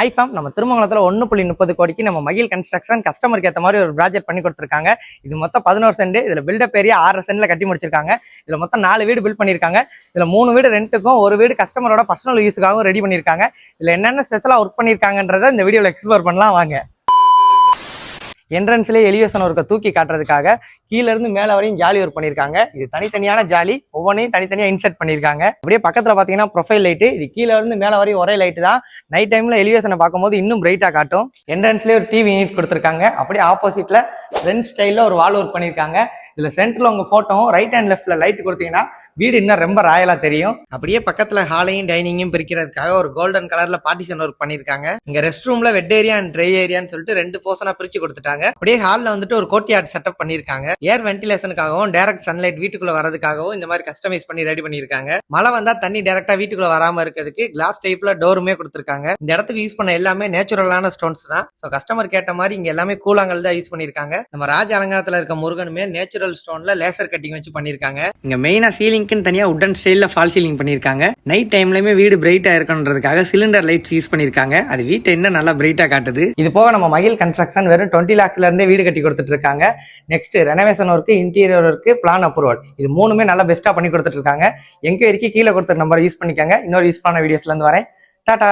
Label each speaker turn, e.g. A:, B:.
A: ஐஃபாம் நம்ம திருமங்கலத்தில் 1.30 கோடிக்கு நம்ம மகிழ் கன்ஸ்ட்ரக்ஷன் கஸ்டமருக்கு ஏற்ற மாதிரி ஒரு ப்ராஜெக்ட் பண்ணி கொடுத்துருக்காங்க. இது மொத்தம் 11 சென்ட். இதில் பில்டப் ஏரியா 6 சென்ட்ல கட்டி முடிச்சிருக்காங்க. இதில் மொத்தம் 4 வீடு பில்ட் பண்ணியிருக்காங்க. இதில் 3 வீடு ரெண்ட்டுக்கும், ஒரு வீடு கஸ்டமரோட பர்சனல் யூஸுக்காகவும் ரெடி பண்ணியிருக்காங்க. இதில் என்னென்ன ஸ்பெஷலாக ஒர்க் பண்ணியிருக்காங்கன்றதை இந்த வீடியோவில் எக்ஸ்ப்ளோர் பண்ணலாம் வாங்க. என்ட்ரன்ஸ்லேயே எலிவேஷன் ஒர்க்கை தூக்கி காட்டுறதுக்காக கீழே இருந்து மேலே வரையும் ஜாலி ஒர்க் பண்ணியிருக்காங்க. இது தனித்தனியான ஜாலி, ஒவ்வொன்றையும் தனித்தனியாக இன்செர்ட் பண்ணியிருக்காங்க. அப்படியே பக்கத்தில் பார்த்தீங்கன்னா ப்ரொஃபைல் லைட்டு. இது கீழே இருந்து மேலே வரையும் ஒரே லைட்டு தான். நைட் டைமில் எலிவேஷனை பார்க்கும்போது இன்னும் பிரைட்டாக காட்டும். என்ட்ரன்ஸ்லேயே ஒரு டிவி யூனிட் கொடுத்துருக்காங்க. அப்படியே ஆப்போசிட்டில் ஃப்ரெண்ட் ஸ்டைலில் ஒரு வால் ஒர்க் பண்ணியிருக்காங்க. இதில் சென்டரில் உங்கள் ஃபோட்டோவும் ரைட் அண்ட் லெஃப்ட்டில் லைட் கொடுத்தீங்கன்னா வீடு இன்னும் ரொம்ப ராயலாக தெரியும். அப்படியே பக்கத்தில் ஹாலையும் டைனிங்கும் பிரிக்கிறதுக்காக ஒரு கோல்டன் கலரில் பார்ட்டிஷன் ஒர்க் பண்ணியிருக்காங்க. இங்கே ரெஸ்ட் ரூமில் வெட் ஏரியா அண்ட் ட்ரை ஏரியான்னு சொல்லிட்டு 2 போர்ஷனாக பிரித்து கொடுத்துட்டாங்க. அப்படியே ஹாலில் வந்துட்டு ஒரு கோர்ட்யார்ட் செட்டப் பண்ணியிருக்காங்க. ஏர் வென்டிலேஷனுக்காகவும் டைரக்ட் சன்லைட் வீட்டுக்குள்ள வரதுக்காகவும் இந்த மாதிரி கஸ்டமைஸ் பண்ணி ரெடி பண்ணியிருக்காங்க. மழை வந்தா தண்ணி டைரக்டா வீட்டுக்குள்ள வராம இருக்கிறதுக்கு கிளாஸ் டைப்ல டோருமே கொடுத்துருக்காங்க. இந்த இடத்துக்கு யூஸ் பண்ண எல்லாமே நேச்சுரலான ஸ்டோன்ஸ் தான். ஸோ கஸ்டமர் கேட்ட மாதிரி இங்க எல்லாமே கூழாங்கல் தான் யூஸ் பண்ணியிருக்காங்க. நம்ம ராஜ அலங்காரத்தில் இருக்க முருகனுமே நேச்சுரல் ஸ்டோன்ல லேசர் கட்டிங் வச்சு பண்ணியிருக்காங்க. இங்க மெயினா சீலிங்க்குன்னு தனியா உட்டன் ஸ்டைல்ல ஃபால் சீலிங் பண்ணியிருக்காங்க. நைட் டைம்லயுமே வீடு பிரைட்டா இருக்கணுன்றதுக்காக சிலிண்டர் லைட்ஸ் யூஸ் பண்ணியிருக்காங்க. அது வீட்டை இன்னும் நல்லா பிரைட்டா காட்டுது. இது போக நம்ம மகிழ் கன்ஸ்ட்ரக்ஷன் வெறும் 20 lakhsல இருந்தே வீடு கட்டி கொடுத்துட்டு இருக்காங்க. Next renovation work, interior work, plan approval, இது 3மே நல்லா பெஸ்ட்டாக பண்ணி கொடுத்துட்டு இருக்காங்க. என்கொயரிக்கு கீழே கொடுத்த நம்பரை யூஸ் பண்ணிக்கோங்க. இன்னொரு யூஸ்ஃபுல்லான வீடியோஸ்ல இருந்து வரேன். டாடா.